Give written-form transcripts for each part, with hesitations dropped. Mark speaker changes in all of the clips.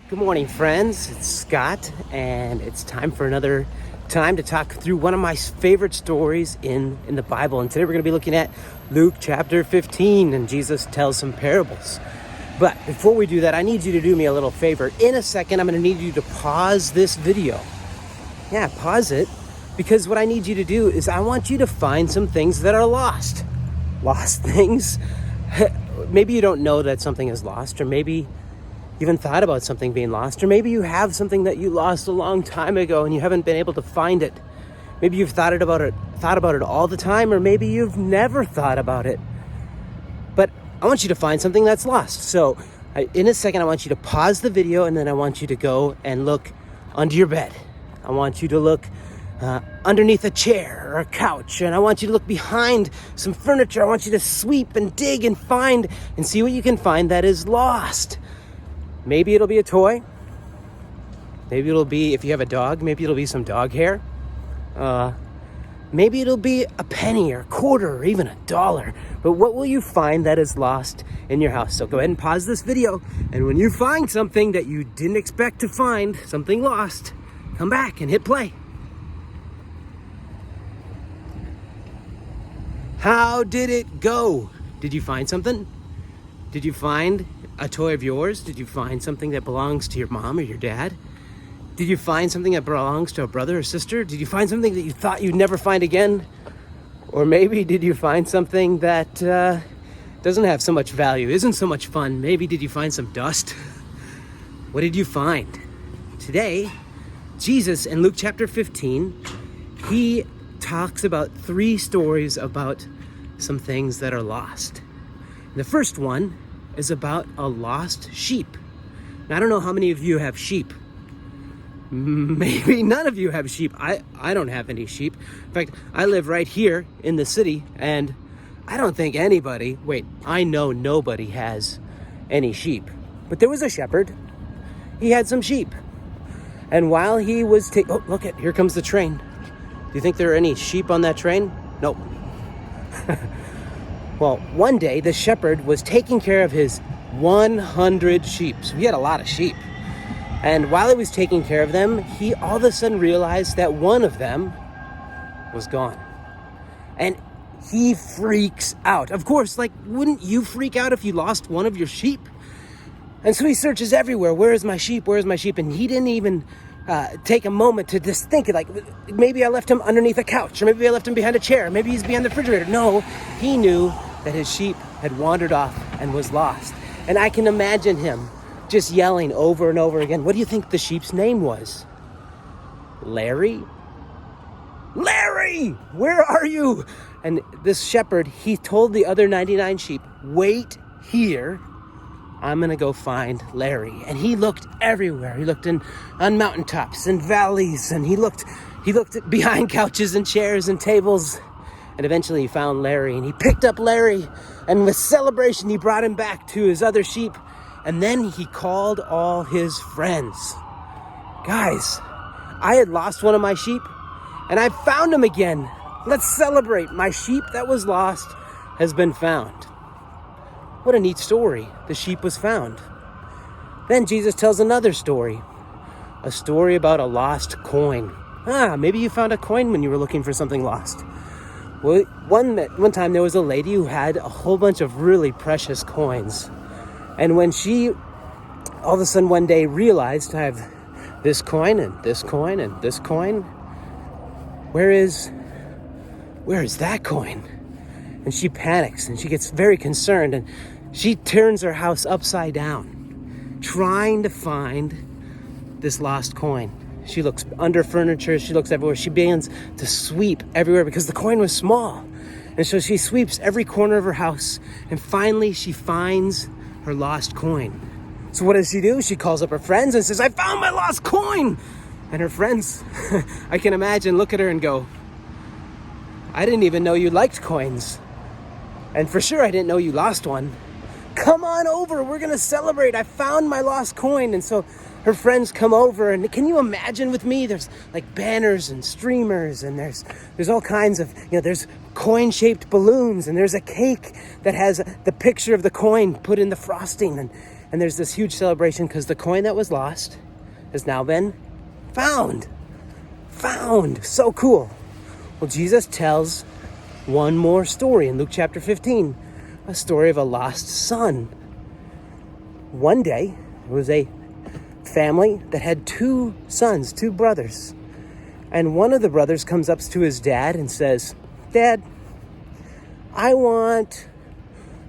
Speaker 1: Good morning, friends. It's Scott, and it's time for another time to talk through one of my favorite stories in the Bible. And today we're going to be looking at Luke chapter 15, and Jesus tells some parables. But before we do that, I need you to do me a little favor. In a second, I'm going to need you to pause this video. Yeah, pause it, because what I need you to do is I want you to find some things that are lost. Lost things. Maybe you don't know that something is lost, or maybe you haven't thought about something being lost, or maybe you have something that you lost a long time ago and you haven't been able to find it. Maybe you've thought about it all the time, or maybe you've never thought about it. But I want you to find something that's lost. So in a second, I want you to pause the video, and then I want you to go and look under your bed. I want you to look underneath a chair or a couch, and I want you to look behind some furniture. I want you to sweep and dig and find and see what you can find that is lost. Maybe it'll be a toy. Maybe it'll be, if you have a dog, maybe it'll be some dog hair. Maybe it'll be a penny or a quarter or even $1. But what will you find that is lost in your house? So go ahead and pause this video. And when you find something that you didn't expect to find, something lost, come back and hit play. How did it go? Did you find something? Did you find a toy of yours? Did you find something that belongs to your mom or your dad? Did you find something that belongs to a brother or sister? Did you find something that you thought you'd never find again? Or maybe did you find something that doesn't have so much value, isn't so much fun? Maybe did you find some dust? What did you find? Today, Jesus in Luke chapter 15, he talks about 3 stories about some things that are lost. The first one is about a lost sheep. Now, I don't know how many of you have sheep. Maybe none of you have sheep. I don't have any sheep. In fact, I live right here in the city, and I don't think I know nobody has any sheep. But there was a shepherd. He had some sheep. And while he was here comes the train. Do you think there are any sheep on that train? Nope. Well, one day the shepherd was taking care of his 100 sheep. So he had a lot of sheep. And while he was taking care of them, he all of a sudden realized that one of them was gone. And he freaks out. Of course, wouldn't you freak out if you lost one of your sheep? And so he searches everywhere. Where is my sheep? Where is my sheep? And he didn't even take a moment to just think, maybe I left him underneath a couch, or maybe I left him behind a chair, maybe he's behind the refrigerator. No, he knew that his sheep had wandered off and was lost. And I can imagine him just yelling over and over again. What do you think the sheep's name was? Larry? Larry, where are you? And this shepherd, he told the other 99 sheep, wait here. I'm going to go find Larry. And he looked everywhere. He looked on mountaintops and valleys, and he looked behind couches and chairs and tables. And eventually he found Larry, and he picked up Larry, and with celebration he brought him back to his other sheep. And then he called all his friends. Guys, I had lost one of my sheep, and I found him again. Let's celebrate. My sheep that was lost has been found. What a neat story. The sheep was found. Then Jesus tells another story. A story about a lost coin. Maybe you found a coin when you were looking for something lost. Well, one time there was a lady who had a whole bunch of really precious coins. And when she all of a sudden one day realized, I have this coin and this coin and this coin. Where is that coin? And she panics and she gets very concerned, and she turns her house upside down, trying to find this lost coin. She looks under furniture, she looks everywhere. She begins to sweep everywhere because the coin was small. And so she sweeps every corner of her house, and finally she finds her lost coin. So what does she do? She calls up her friends and says, I found my lost coin! And her friends, I can imagine, look at her and go, I didn't even know you liked coins. And for sure I didn't know you lost one. Come on over, we're gonna celebrate. I found my lost coin. And so her friends come over, and can you imagine with me? There's like banners and streamers, and there's all kinds of, there's coin-shaped balloons, and there's a cake that has the picture of the coin put in the frosting, And there's this huge celebration because the coin that was lost has now been found. Found. So cool. Well, Jesus tells one more story in Luke chapter 15, a story of a lost son. One day, there was a family that had two sons, two brothers. And one of the brothers comes up to his dad and says, "Dad, I want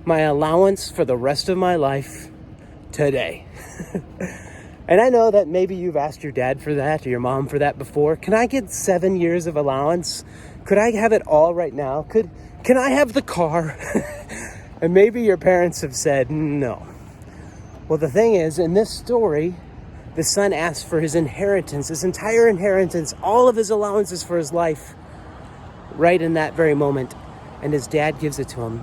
Speaker 1: my allowance for the rest of my life today." And I know that maybe you've asked your dad for that or your mom for that before. Can I get 7 years of allowance? Could I have it all right now? Can I have the car? And maybe your parents have said no. Well, the thing is, in this story, the son asks for his inheritance, his entire inheritance, all of his allowances for his life, right in that very moment. And his dad gives it to him.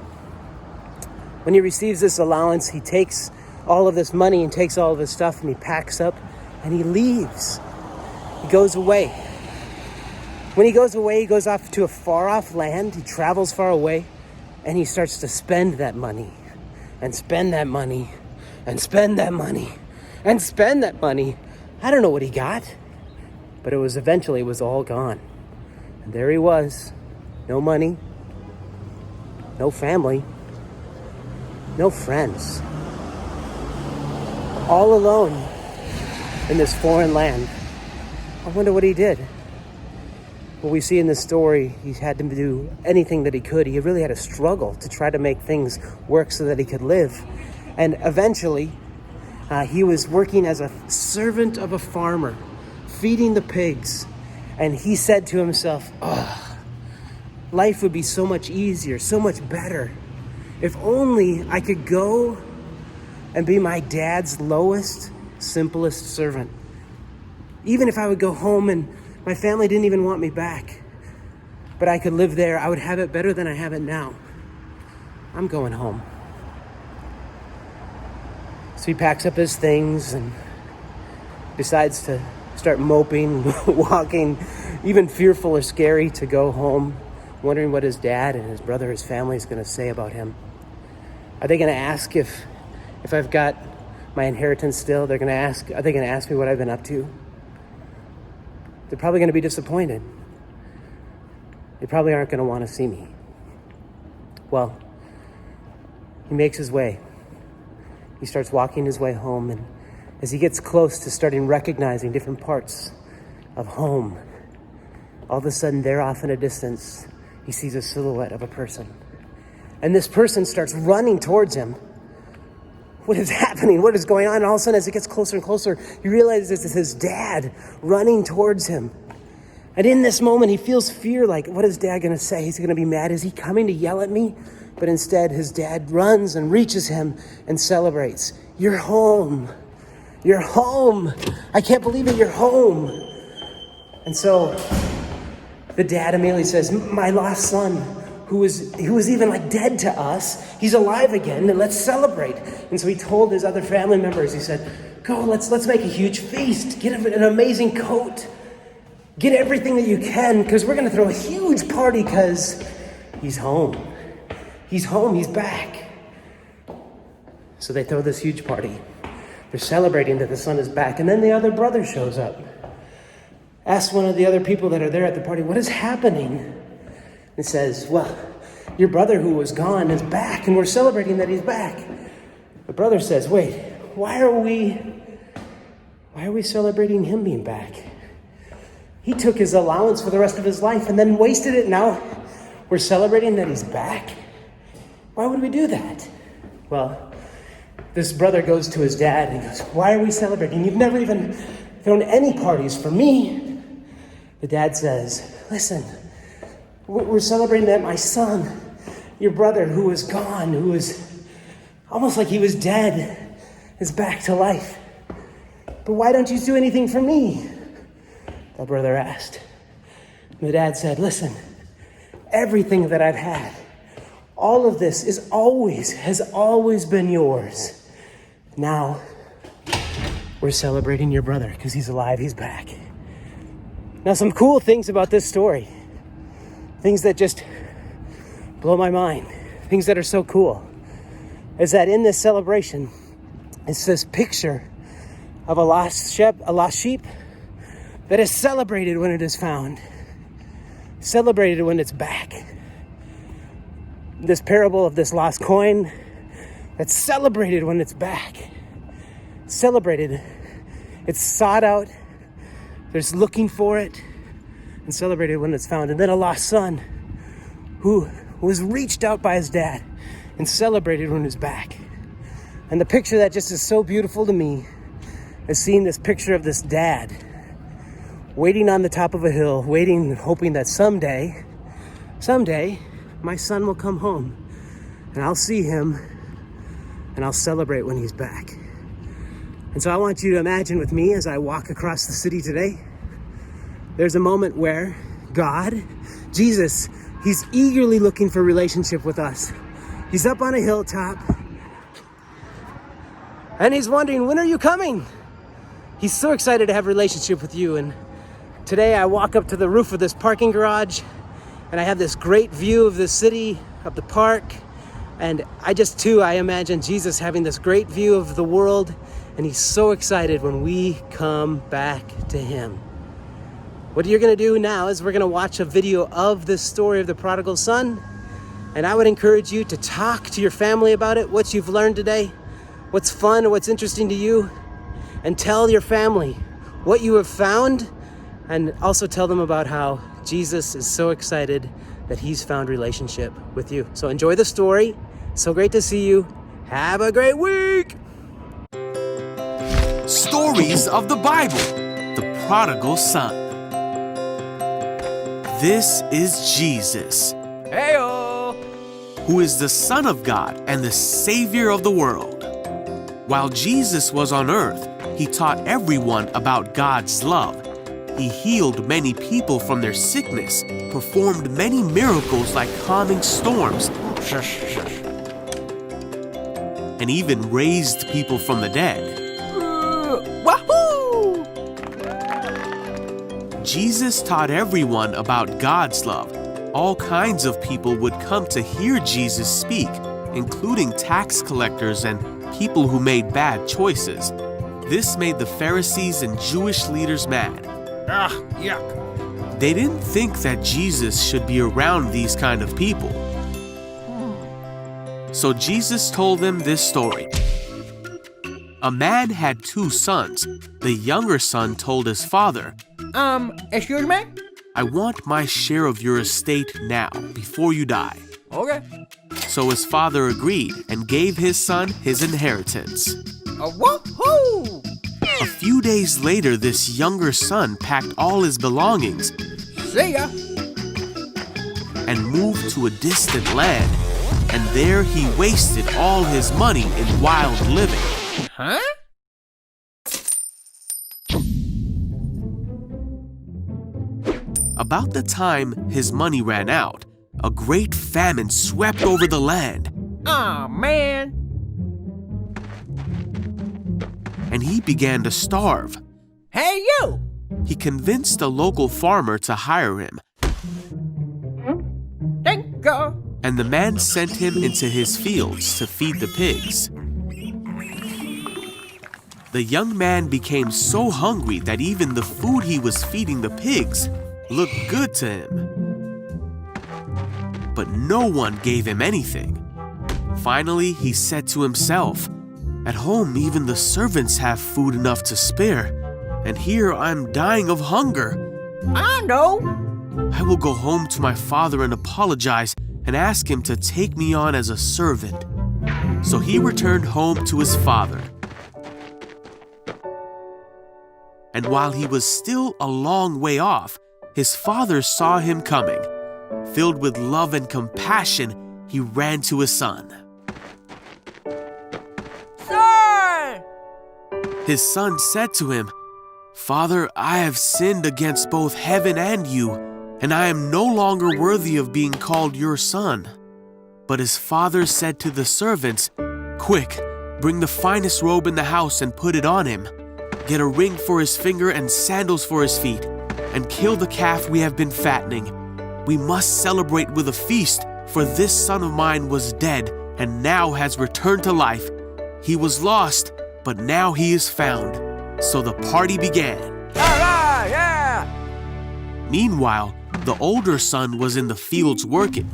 Speaker 1: When he receives this allowance, he takes all of this money and takes all of his stuff and he packs up and he leaves. He goes away. When he goes away, he goes off to a far off land. He travels far away and he starts to spend that money and spend that money and spend that money and spend that money. I don't know what he got, but it was all gone. And there he was, no money, no family, no friends. All alone in this foreign land. I wonder what he did. Well, we see in this story, he had to do anything that he could. He really had to struggle to try to make things work so that he could live. And eventually, he was working as a servant of a farmer, feeding the pigs. And he said to himself, life would be so much easier, so much better if only I could go and be my dad's lowest, simplest servant. Even if I would go home and my family didn't even want me back, but I could live there, I would have it better than I have it now. I'm going home. So he packs up his things and decides to start moping, walking, even fearful or scary to go home, wondering what his dad and his brother, his family is going to say about him. Are they going to ask if I've got my inheritance still? Are they going to ask me what I've been up to? They're probably going to be disappointed. They probably aren't going to want to see me. Well, he makes his way. He starts walking his way home, and as he gets close to starting recognizing different parts of home, all of a sudden there off in a distance, he sees a silhouette of a person. And this person starts running towards him. What is happening? What is going on? And all of a sudden, as it gets closer and closer, he realizes it's his dad running towards him. And in this moment, he feels fear, like, what is dad going to say? He's going to be mad. Is he coming to yell at me? But instead, his dad runs and reaches him and celebrates. You're home. You're home. I can't believe it. You're home. And so the dad immediately says, my lost son, who was even like dead to us, he's alive again, and let's celebrate. And so he told his other family members, he said, go, let's make a huge feast. Get an amazing coat. Get everything that you can, because we're going to throw a huge party because he's home. He's home. He's back. So they throw this huge party. They're celebrating that the son is back. And then the other brother shows up. Asks one of the other people that are there at the party, what is happening? And says, well, your brother who was gone is back, and we're celebrating that he's back. The brother says, wait, why are we celebrating him being back? He took his allowance for the rest of his life and then wasted it. Now we're celebrating that he's back? Why would we do that? Well, this brother goes to his dad and goes, why are we celebrating? You've never even thrown any parties for me. The dad says, listen, we're celebrating that my son, your brother who was gone, who was almost like he was dead, is back to life. But why don't you do anything for me? That brother asked. And the dad said, listen, everything that I've had, all of this has always been yours. Now, we're celebrating your brother because he's alive, he's back. Now, some cool things about this story. Things that just blow my mind. Things that are so cool. Is that in this celebration, It's this picture of a lost sheep that is celebrated when it is found, celebrated when it's back. This parable of this lost coin that's celebrated when it's back. Celebrated. It's sought out. There's looking for it and celebrated when it's found. And then a lost son who was reached out by his dad and celebrated when he's back. And the picture that just is so beautiful to me is seeing this picture of this dad waiting on the top of a hill, waiting and hoping that someday, my son will come home and I'll see him and I'll celebrate when he's back. And so I want you to imagine with me as I walk across the city today, there's a moment where God, Jesus, he's eagerly looking for relationship with us. He's up on a hilltop and he's wondering, when are you coming? He's so excited to have a relationship with you. And today I walk up to the roof of this parking garage and I have this great view of the city, of the park. And I imagine Jesus having this great view of the world, and he's so excited when we come back to him. What you're gonna do now is we're gonna watch a video of this story of the prodigal son, and I would encourage you to talk to your family about it, what you've learned today, what's fun, what's interesting to you, and tell your family what you have found, and also tell them about how Jesus is so excited that he's found relationship with you. So enjoy the story. So great to see you. Have a great week.
Speaker 2: Stories of the Bible. The Prodigal Son. This is Jesus.
Speaker 3: Heyo!
Speaker 2: Who is the Son of God and the Savior of the world. While Jesus was on earth, he taught everyone about God's love. He healed many people from their sickness, performed many miracles like calming storms, and even raised people from the dead.
Speaker 3: Wahoo!
Speaker 2: Jesus taught everyone about God's love. All kinds of people would come to hear Jesus speak, including tax collectors and people who made bad choices. This made the Pharisees and Jewish leaders mad.
Speaker 3: Yuck.
Speaker 2: They didn't think that Jesus should be around these kind of people. So Jesus told them this story. A man had 2 sons. The younger son told his father,
Speaker 3: Excuse me?
Speaker 2: I want my share of your estate now, before you die.
Speaker 3: Okay.
Speaker 2: So his father agreed and gave his son his inheritance.
Speaker 3: Woohoo!
Speaker 2: A few days later, this younger son packed all his belongings
Speaker 3: See ya.
Speaker 2: and moved to a distant land. And there he wasted all his money in wild living.
Speaker 3: Huh?
Speaker 2: About the time his money ran out, a great famine swept over the land,
Speaker 3: Aw, man.
Speaker 2: and he began to starve.
Speaker 3: Hey, you!
Speaker 2: He convinced a local farmer to hire him,
Speaker 3: Thank God.
Speaker 2: and the man sent him into his fields to feed the pigs. The young man became so hungry that even the food he was feeding the pigs looked good to him. But no one gave him anything. Finally, he said to himself, "At home, even the servants have food enough to spare, and here I'm dying of hunger.
Speaker 3: I know.
Speaker 2: I will go home to my father and apologize and ask him to take me on as a servant." So he returned home to his father. And while he was still a long way off, his father saw him coming. Filled with love and compassion, he ran to his son.
Speaker 3: Son!
Speaker 2: His son said to him, "Father, I have sinned against both heaven and you, and I am no longer worthy of being called your son." But his father said to the servants, "Quick, bring the finest robe in the house and put it on him. Get a ring for his finger and sandals for his feet, and kill the calf we have been fattening. We must celebrate with a feast, for this son of mine was dead and now has returned to life. He was lost, but now he is found. So the party began.
Speaker 3: All right, yeah.
Speaker 2: Meanwhile, the older son was in the fields working.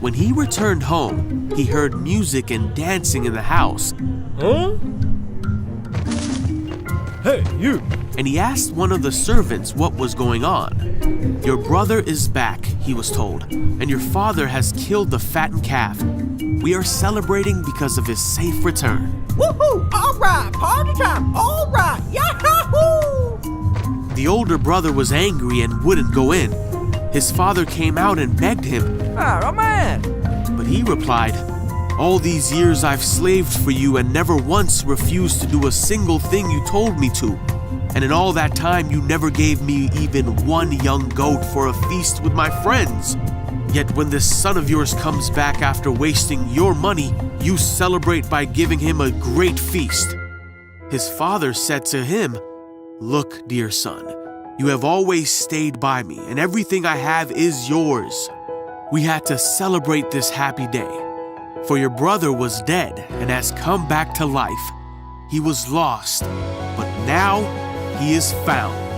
Speaker 2: When he returned home, he heard music and dancing in the house.
Speaker 4: Huh? Hey, you!
Speaker 2: And he asked one of the servants what was going on. Your brother is back, he was told, and your father has killed the fattened calf. We are celebrating because of his safe return.
Speaker 3: Woohoo! All right, party time. All right, yahoo!
Speaker 2: The older brother was angry and wouldn't go in. His father came out and begged him,
Speaker 3: Oh man.
Speaker 2: but he replied, all these years I've slaved for you and never once refused to do a single thing you told me to. And in all that time you never gave me even one young goat for a feast with my friends. Yet when this son of yours comes back after wasting your money, you celebrate by giving him a great feast. His father said to him, look, dear son, you have always stayed by me, and everything I have is yours. We had to celebrate this happy day. For your brother was dead and has come back to life. He was lost, but now he is found.